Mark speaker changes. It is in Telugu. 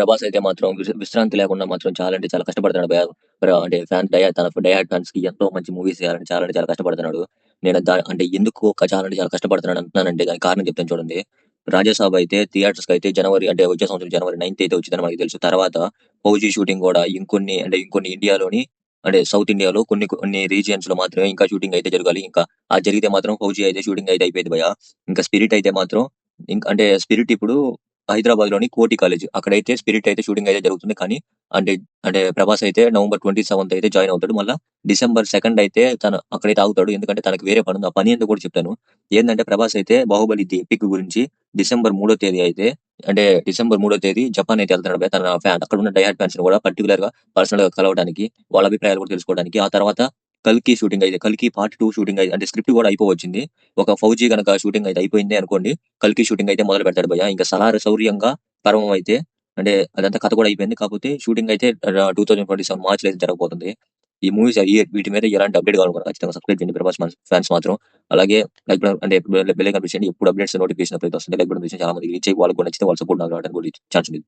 Speaker 1: ప్రభాస్ అయితే మాత్రం విశ్రాంతి లేకుండా మాత్రం చాలా అంటే చాలా కష్టపడుతున్నాడు భయ్యా. అంటే తన డై హార్డ్ ఫ్యాన్స్ కి ఎంతో మంచి మూవీస్ చేయాలని చాలా అంటే చాలా కష్టపడుతున్నాడు. నేను అంటే ఎందుకు చాలా అంటే చాలా కష్టపడుతున్నాడు అంటున్నానంటే దానికి కారణం చెప్తాను చూడండి. రాజాసాబ్ అయితే థియేటర్స్ కి అయితే జనవరి అంటే వచ్చే సంవత్సరం జనవరి 9th అయితే వచ్చిందని మనకి తెలుసు. తర్వాత ఫౌజీ షూటింగ్ కూడా ఇంకొన్ని ఇండియాలోని అంటే సౌత్ ఇండియాలో కొన్ని కొన్ని రీజియన్స్ లో మాత్రమే ఇంకా షూటింగ్ అయితే జరగాలి. ఇంకా అది జరిగితే మాత్రం ఫౌజీ అయితే షూటింగ్ అయితే అయిపోయింది భయ్యా. ఇంకా స్పిరిట్ అయితే మాత్రం అంటే స్పిరిట్ ఇప్పుడు హైదరాబాద్ లోని కోటి కాలేజ్ అక్కడైతే స్పిరిట్ అయితే షూటింగ్ అయితే జరుగుతుంది. కానీ అంటే అంటే ప్రభాస్ అయితే నవంబర్ 27th అయితే జాయిన్ అవుతాడు. మళ్ళా డిసెంబర్ 2nd అయితే తను అక్కడైతే ఆగుతాడు. ఎందుకంటే తనకి వేరే పని ఉంది. ఆ పని ఏంటో కూడా చెప్తాను. ఏంటంటే ప్రభాస్ అయితే బాహుబలి ది ఎపిక్ గురించి డిసెంబర్ 3వ తేదీ జపాన్ అయితే వెళ్తున్నాడు భయ్యా. తన ఫ్యాన్ అక్కడ ఉన్న డైహార్డ్ ఫ్యాన్స్ కూడా పర్టికులర్ గా పర్సనల్ గా కలవడానికి వాళ్ళ అభిప్రాయాలు కూడా తెలుసుకోవడానికి. ఆ తర్వాత కల్కి పార్ట్ 2 షూటింగ్ అయితే అంటే స్క్రిప్ట్ కూడా అయిపోవచ్చింది. ఒక ఫౌజీ గనక షూటింగ్ అయితే అయిపోయింది అనుకోండి, కల్కి షూటింగ్ అయితే మొదలు పెడతాడు భయ్య. ఇంకా సలార్ శౌర్యంగా పర్వం అయితే అంటే అదంతా కథ కూడా అయిపోయింది. కాకపోతే షూటింగ్ అయితే 2027 మార్చ్ లో అయితే జరగబోతుంది. ఈ మూవీస్ వీటి మీద ఎలాంటి అప్డేట్ కావాలనుకున్నా ఖచ్చితంగా సబ్స్క్రైబ్ చేయండి ప్రభాస్ ఫ్యాన్స్ మాత్రం. అలాగే లైక్ అంటే బెల్ ఐకాన్ ప్రెస్ చేయండి. ఎప్పుడు అప్డేట్స్ నోటిఫికేషన్ అయితే వస్తుంది. లైక్ బటన్ ప్రెస్ చేసి చాలా మంది రీచ్ అయ్యి వాళ్ళకి కూడా నచ్చితే వాళ్ళ సపోర్ట్ నాకు రావడానికి కూడా ఛాన్స్ ఉంది.